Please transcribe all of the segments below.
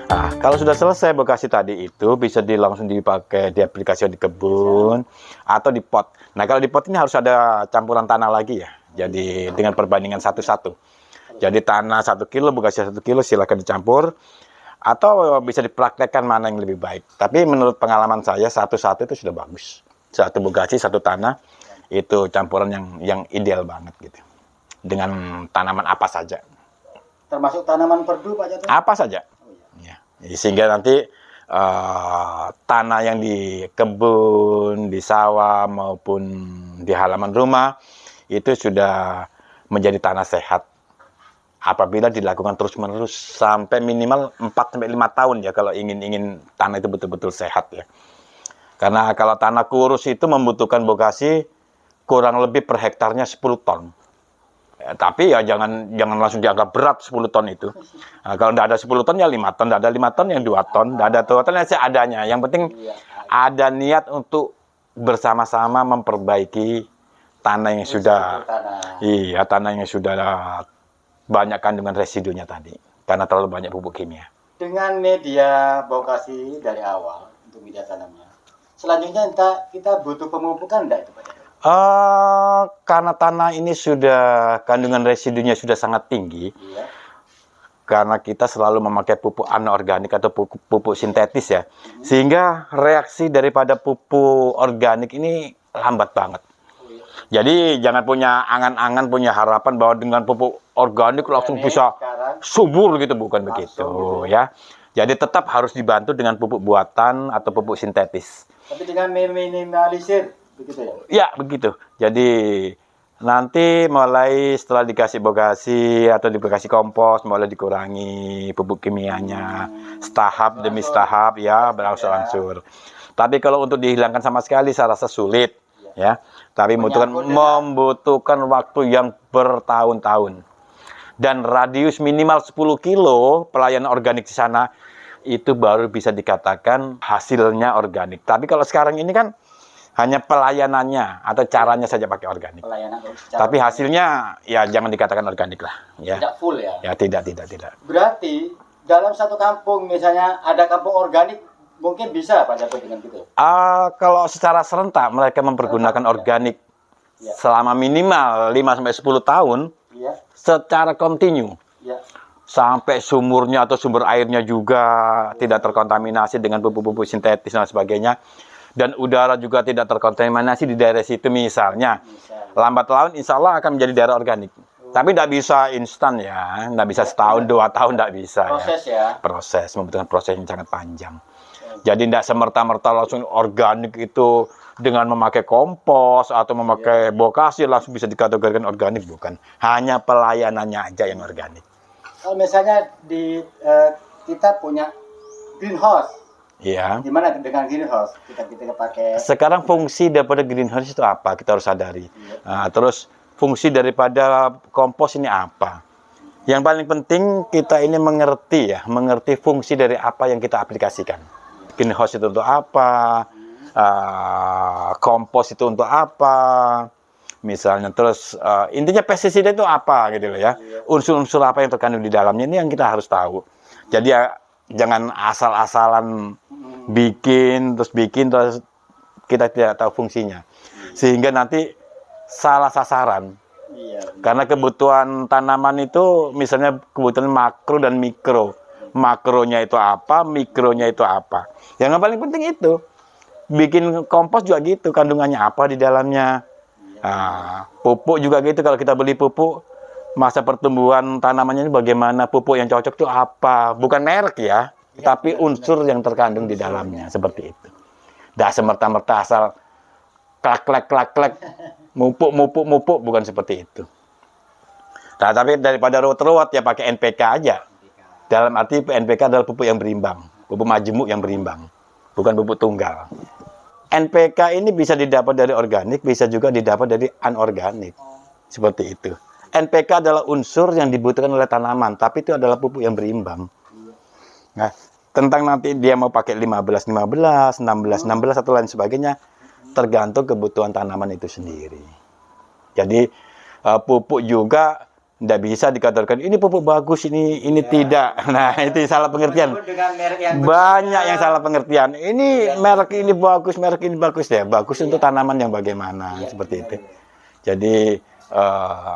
Nah, kalau sudah selesai bekasi tadi itu bisa langsung dipakai di aplikasi di kebun atau di pot. Nah, kalau di pot ini harus ada campuran tanah lagi ya. Jadi dengan perbandingan 1:1. Jadi tanah 1 kilo, bekasi 1 kilo, silakan dicampur. Atau bisa dipraktekkan mana yang lebih baik. Tapi menurut pengalaman saya 1:1 itu sudah bagus. 1 bekasi, 1 tanah itu campuran yang ideal banget gitu. Dengan tanaman apa saja. Termasuk tanaman perdu Pak Jatuh? Apa saja. Ya. Sehingga nanti tanah yang di kebun, di sawah maupun di halaman rumah itu sudah menjadi tanah sehat apabila dilakukan terus-menerus sampai minimal 4-5 tahun ya kalau ingin tanah itu betul-betul sehat ya. Karena kalau tanah kurus itu membutuhkan bekasi kurang lebih per hektarnya 10 ton. Ya, tapi ya jangan langsung dianggap berat 10 ton itu. Nah, kalau tidak ada 10 ton ya 5 ton, tidak ada 5 ton yang 2 ton, tidak ada 2 ton ya seadanya. Yang penting ada niat untuk bersama-sama memperbaiki tanah yang sudah tanah yang sudah banyak kandungan residunya tadi karena terlalu banyak pupuk kimia. Dengan media bokasi dari awal untuk media tanamnya, selanjutnya kita butuh pemupukan enggak itu Pak? Karena tanah ini sudah kandungan residunya sudah sangat tinggi, karena kita selalu memakai pupuk anorganik atau pupuk sintetis ya, sehingga reaksi daripada pupuk organik ini lambat banget. Jadi jangan punya angan-angan, punya harapan bahwa dengan pupuk organik langsung bisa subur gitu, bukan begitu ya. Jadi tetap harus dibantu dengan pupuk buatan atau pupuk sintetis. Tapi dengan meminimalisir begitu ya? Ya, begitu. Jadi nanti mulai setelah dikasih bokasi atau dikasih kompos, mulai dikurangi pupuk kimianya, setahap demi setahap ya, berangsur-angsur. Tapi kalau untuk dihilangkan sama sekali saya rasa sulit ya. Tapi membutuhkan waktu yang bertahun-tahun. Dan radius minimal 10 kilo pelayanan organik di sana itu baru bisa dikatakan hasilnya organik. Tapi kalau sekarang ini kan hanya pelayanannya atau caranya saja pakai organik. Tapi hasilnya ya jangan dikatakan organik lah. Ya. Tidak full ya? Ya tidak. Berarti dalam satu kampung misalnya ada kampung organik mungkin bisa Pak Jatuh dengan gitu? Kalau secara serentak mereka mempergunakan organik selama minimal 5-10 tahun secara kontinu. Sampai sumurnya atau sumber airnya juga tidak terkontaminasi dengan pupuk-pupuk sintetis dan sebagainya. Dan udara juga tidak terkontaminasi di daerah situ misalnya. Lambat laun insya Allah akan menjadi daerah organik. Tapi tidak bisa instan ya. Tidak bisa setahun, 2 tahun, tidak bisa. Proses ya? Proses, membutuhkan proses yang sangat panjang. Jadi tidak semerta-merta langsung organik itu dengan memakai kompos atau memakai bokasi langsung bisa dikategorikan organik, bukan. Hanya pelayanannya aja yang organik. Kalau misalnya kita punya greenhouse. Iya. Gimana dengan greenhouse? Kita pakai. Sekarang fungsi daripada greenhouse itu apa? Kita harus sadari. Nah, terus fungsi daripada kompos ini apa? Yang paling penting kita ini mengerti fungsi dari apa yang kita aplikasikan. Greenhouse itu untuk apa? Kompos itu untuk apa? Misalnya terus intinya pestisida itu apa gitu loh ya. Unsur-unsur apa yang terkandung di dalamnya ini yang kita harus tahu. Jadi jangan asal-asalan bikin terus kita tidak tahu fungsinya. Sehingga nanti salah sasaran. Karena kebutuhan tanaman itu misalnya kebutuhan makro dan mikro. Makronya itu apa, mikronya itu apa. Yang paling penting itu bikin kompos juga gitu, kandungannya apa di dalamnya. Pupuk juga gitu, kalau kita beli pupuk masa pertumbuhan tanamannya ini bagaimana, pupuk yang cocok itu apa, bukan merek ya, tapi unsur yang terkandung di dalamnya seperti itu. Tidak semerta-merta asal klak, mupuk, bukan seperti itu. Nah, tapi daripada ruwet-ruwet ya pakai NPK aja. Dalam arti NPK adalah pupuk yang berimbang, pupuk majemuk yang berimbang, bukan pupuk tunggal. NPK ini bisa didapat dari organik, bisa juga didapat dari anorganik. Seperti itu. NPK adalah unsur yang dibutuhkan oleh tanaman, tapi itu adalah pupuk yang berimbang. Nah, tentang nanti dia mau pakai 15-15, 16-16 atau lain sebagainya, tergantung kebutuhan tanaman itu sendiri. Jadi pupuk juga Nggak bisa dikategorikan ini pupuk bagus, ini tidak. Nah, itu salah pengertian. Dengan merek yang Banyak yang salah pengertian. Ini merek ini bagus ya. Bagus untuk tanaman yang bagaimana seperti itu. Jadi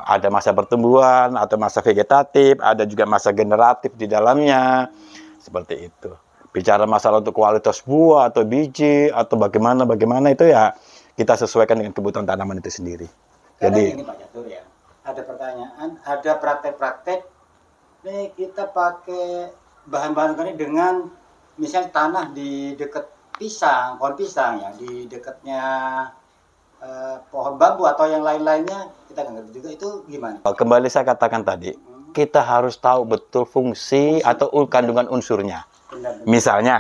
ada masa pertumbuhan atau masa vegetatif, ada juga masa generatif di dalamnya. Seperti itu. Bicara masalah untuk kualitas buah atau biji atau bagaimana itu ya kita sesuaikan dengan kebutuhan tanaman itu sendiri. Jadi Jadi ini Pak Catur ya, ada pertanyaan, ada praktek-praktek nih kita pakai bahan-bahan organik dengan misalnya tanah di dekat pohon pisang yang di dekatnya pohon bambu atau yang lain-lainnya, kita nggak ngerti juga itu gimana? kembali saya katakan tadi, kita harus tahu betul fungsi atau kandungan unsurnya. Benar-benar. Misalnya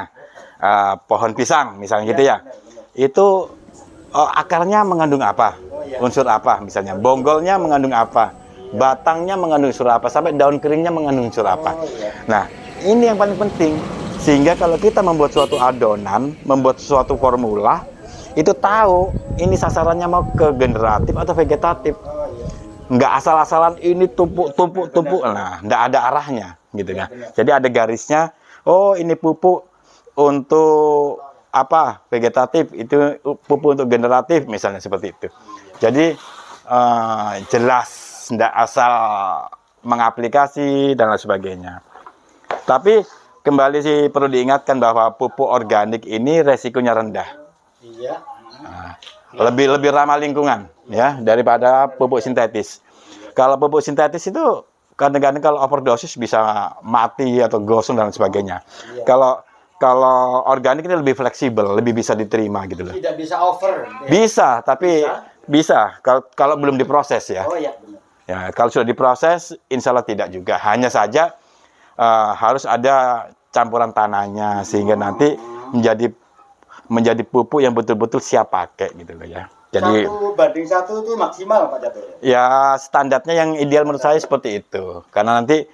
pohon pisang, misalnya gitu ya, Benar-benar. itu akarnya mengandung apa, unsur apa, misalnya bonggolnya mengandung apa, batangnya mengandung unsur apa, sampai daun keringnya mengandung unsur apa. Nah, ini yang paling penting, sehingga kalau kita membuat suatu adonan, membuat suatu formula, itu tahu ini sasarannya mau ke generatif atau vegetatif. Nggak asal-asalan ini tumpuk, nah, nggak ada arahnya, gitu kan. Jadi ada garisnya, oh ini pupuk untuk apa, vegetatif, itu pupuk untuk generatif, misalnya seperti itu. Jadi jelas, nggak asal mengaplikasi dan lain sebagainya. Tapi kembali sih perlu diingatkan bahwa pupuk organik ini resikonya rendah. Iya. Lebih ramah lingkungan ya daripada pupuk sintetis. Kalau pupuk sintetis itu kadang-kadang kalau overdosis bisa mati atau gosong dan sebagainya. Kalau organik ini lebih fleksibel, lebih bisa diterima gitu loh. Tidak bisa over. Bisa, tapi bisa kalau belum diproses ya. Oh iya benar. Ya, kalau sudah diproses, insya Allah tidak juga. Hanya saja harus ada campuran tanahnya sehingga nanti menjadi pupuk yang betul-betul siap pakai gitu loh ya. Jadi 1:1 itu maksimal Pak Catur. ya standarnya yang ideal menurut saya seperti itu. Karena nanti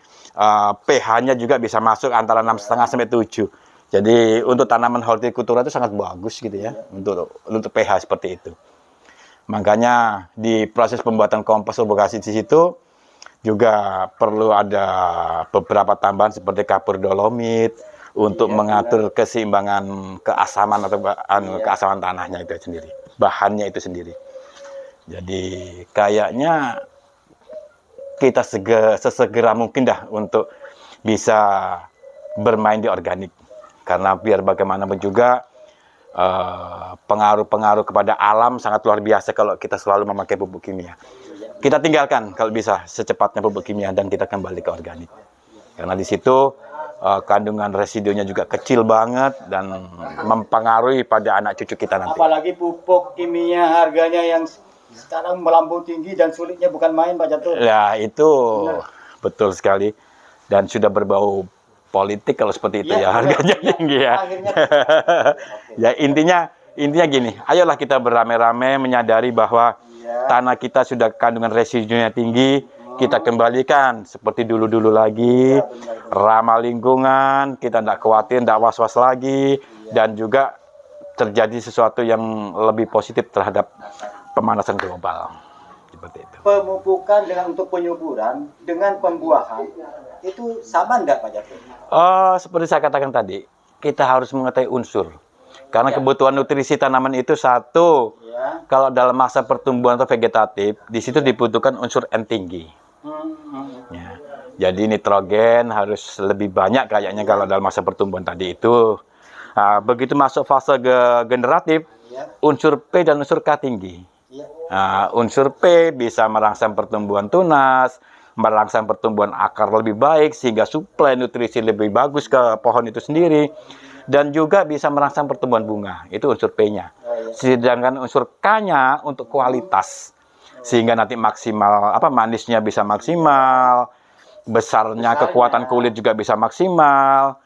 pH-nya juga bisa masuk antara 6,5 sampai 7. Jadi untuk tanaman hortikultura itu sangat bagus gitu ya untuk pH seperti itu. Makanya di proses pembuatan kompos obligasi di situ juga perlu ada beberapa tambahan seperti kapur dolomit untuk mengatur keseimbangan keasaman atau keasaman tanahnya itu sendiri, bahannya itu sendiri. Jadi kayaknya kita sesegera mungkin dah untuk bisa bermain di organik, karena biar bagaimanapun juga pengaruh-pengaruh kepada alam sangat luar biasa kalau kita selalu memakai pupuk kimia. Kita tinggalkan kalau bisa secepatnya pupuk kimia dan kita kembali ke organik. Karena di situ kandungan residunya juga kecil banget dan mempengaruhi pada anak cucu kita nanti. Apalagi pupuk kimia harganya yang sekarang melambung tinggi dan sulitnya bukan main Pak Catur. Ya itu betul sekali dan sudah berbau politik kalau seperti itu ya, harganya tinggi ya. Ya intinya gini, ayolah kita beramai-ramai menyadari bahwa tanah kita sudah kandungan residunya tinggi, kita kembalikan seperti dulu-dulu lagi, ramah lingkungan, kita tidak khawatir, tidak was-was lagi, dan juga terjadi sesuatu yang lebih positif terhadap pemanasan global. Seperti itu. Pemupukan untuk penyuburan dengan pembuahan itu sama enggak Pak Catur? Seperti saya katakan tadi, kita harus mengetahui unsur. Karena kebutuhan nutrisi tanaman itu satu, kalau dalam masa pertumbuhan atau vegetatif, di situ dibutuhkan unsur N tinggi. Ya. Jadi nitrogen harus lebih banyak kayaknya kalau dalam masa pertumbuhan tadi itu. Begitu masuk fase generatif, unsur P dan unsur K tinggi. Unsur P bisa merangsang pertumbuhan tunas, merangsang pertumbuhan akar lebih baik sehingga suplai nutrisi lebih bagus ke pohon itu sendiri, dan juga bisa merangsang pertumbuhan bunga. Itu unsur P-nya. Sedangkan unsur K-nya untuk kualitas sehingga nanti maksimal manisnya bisa maksimal, besarnya kekuatan kulit juga bisa maksimal,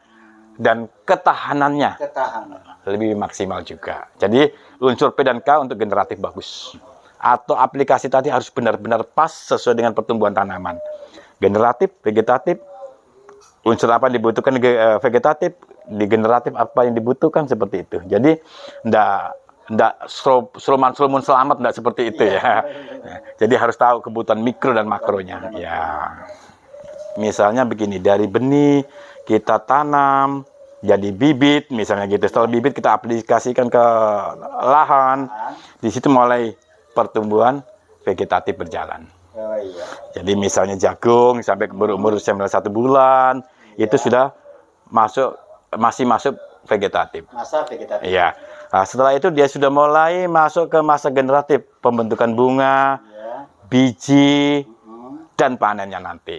dan ketahanannya lebih maksimal juga. Jadi unsur P dan K untuk generatif bagus. Atau aplikasi tadi harus benar-benar pas sesuai dengan pertumbuhan tanaman. Generatif, vegetatif, unsur apa yang dibutuhkan vegetatif, di generatif apa yang dibutuhkan seperti itu. Jadi Nggak serumun selamat, nggak seperti itu ya. Jadi harus tahu kebutuhan mikro dan makronya. Ya, misalnya begini, dari benih kita tanam jadi bibit, misalnya gitu. Setelah bibit kita aplikasikan ke lahan, di situ mulai pertumbuhan vegetatif berjalan. Oh, iya. Jadi misalnya jagung sampai berumur 1 bulan, itu sudah masih masuk vegetatif. Masa vegetatif. Iya. Nah, setelah itu dia sudah mulai masuk ke masa generatif, pembentukan bunga, Ya. biji, dan panennya nanti.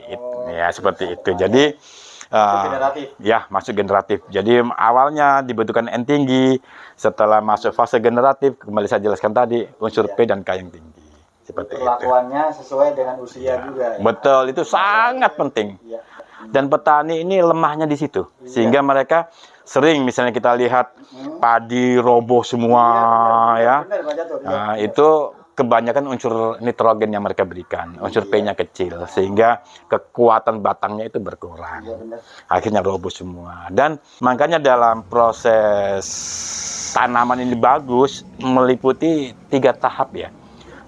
Ya, seperti itu. Jadi Generatif. ya, masuk generatif. Jadi awalnya dibutuhkan N tinggi, setelah masuk fase generatif, kembali saya jelaskan tadi, unsur P dan K yang tinggi. Seperti itu. Perlakuannya sesuai dengan usia juga. Ya. Betul, itu sangat penting. Ya. Dan petani ini lemahnya di situ, sehingga mereka sering, misalnya kita lihat padi roboh semua, ya. Benar, Pak Jatuh. Nah, itu kebanyakan unsur nitrogen yang mereka berikan, unsur P-nya kecil, sehingga kekuatan batangnya itu berkurang. Iya, benar. Akhirnya roboh semua. Dan makanya dalam proses tanaman ini bagus meliputi 3 tahap ya.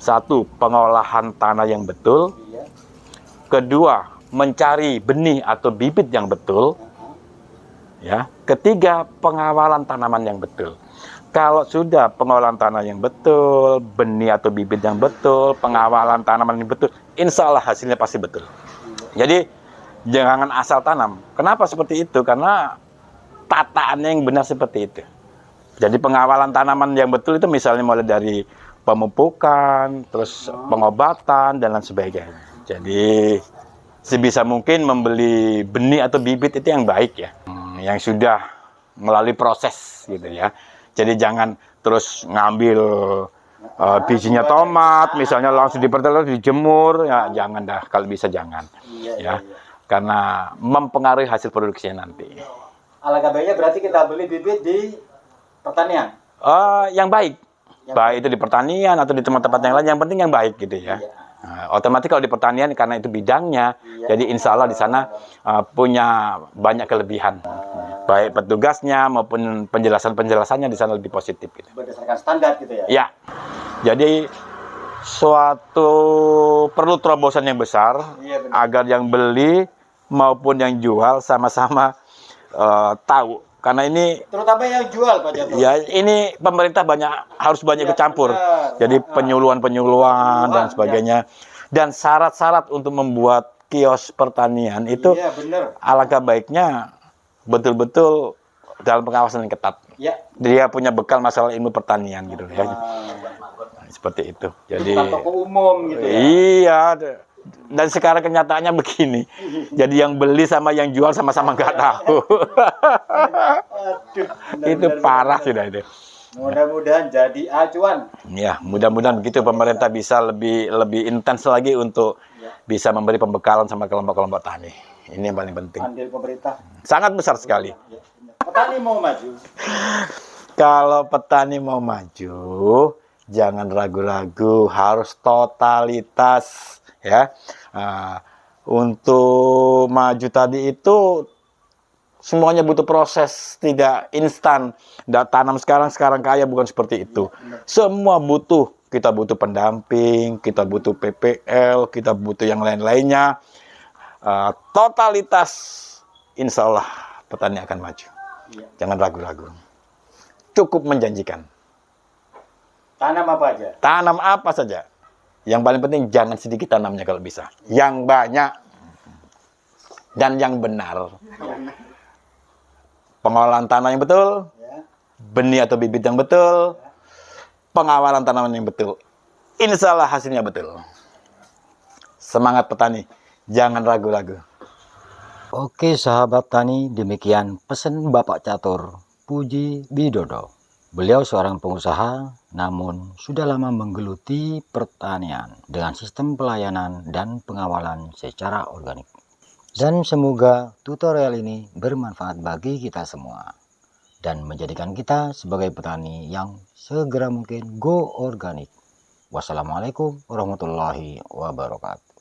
1, pengolahan tanah yang betul. Iya. Kedua, mencari benih atau bibit yang betul. Ya. Ketiga, pengawalan tanaman yang betul. Kalau sudah pengolahan tanah yang betul, benih atau bibit yang betul, pengawalan tanaman yang betul, insya Allah hasilnya pasti betul. Jadi jangan asal tanam. Kenapa seperti itu? Karena tataannya yang benar seperti itu. Jadi pengawalan tanaman yang betul itu misalnya mulai dari pemupukan, terus pengobatan, dan lain sebagainya. Jadi sebisa mungkin membeli benih atau bibit itu yang baik ya, yang sudah melalui proses gitu ya. Jadi jangan terus ngambil bijinya tomat, misalnya langsung dipertelur, dijemur, ya jangan dah, kalau bisa jangan. Ya, karena mempengaruhi hasil produksinya nanti. Alangkah baiknya berarti kita beli bibit di pertanian. Yang baik, baik itu di pertanian atau di tempat-tempat yang lain, yang penting yang baik gitu ya. Nah, otomatis kalau di pertanian karena itu bidangnya, jadi insya Allah di sana punya banyak kelebihan, baik petugasnya maupun penjelasannya di sana lebih positif. Gitu. Berdasarkan standar gitu ya? Ya, jadi suatu perlu terobosan yang besar agar yang beli maupun yang jual sama-sama tahu. Karena ini terutama yang jual Pak Jatuh. Ya, ini pemerintah harus banyak kecampur. Jadi penyuluhan dan sebagainya. Dan syarat-syarat untuk membuat kios pertanian itu alangkah baiknya betul-betul dalam pengawasan yang ketat. Ya. Dia punya bekal masalah ilmu pertanian gitu ya. Seperti itu. Jadi toko umum gitu ya. Iya. Dan sekarang kenyataannya begini. Jadi yang beli sama yang jual sama-sama nggak tahu. Itu parah sudah itu. Mudah-mudahan jadi acuan. Ya, mudah-mudahan begitu pemerintah bisa lebih intens lagi untuk bisa memberi pembekalan sama kelompok-kelompok tani. Ini yang paling penting. Andil pemerintah sangat besar sekali. Petani mau maju. Kalau petani mau maju, jangan ragu-ragu, harus totalitas. Ya, untuk maju tadi itu semuanya butuh proses, tidak instan. Tidak tanam sekarang kaya, bukan seperti itu. Semua butuh. Kita butuh pendamping, kita butuh PPL, kita butuh yang lain-lainnya. Totalitas, insya Allah petani akan maju. Jangan ragu-ragu. Cukup menjanjikan. Tanam apa aja? Tanam apa saja. Yang paling penting jangan sedikit tanamnya kalau bisa. Yang banyak dan yang benar. Pengolahan tanah yang betul, benih atau bibit yang betul, pengawalan tanaman yang betul. Insya Allah hasilnya betul. Semangat petani, jangan ragu-ragu. Oke sahabat tani, demikian pesan Bapak Catur Puji Widodo. Beliau seorang pengusaha, namun sudah lama menggeluti pertanian dengan sistem pelayanan dan pengawalan secara organik. Dan semoga tutorial ini bermanfaat bagi kita semua dan menjadikan kita sebagai petani yang segera mungkin go organik. Wassalamualaikum warahmatullahi wabarakatuh.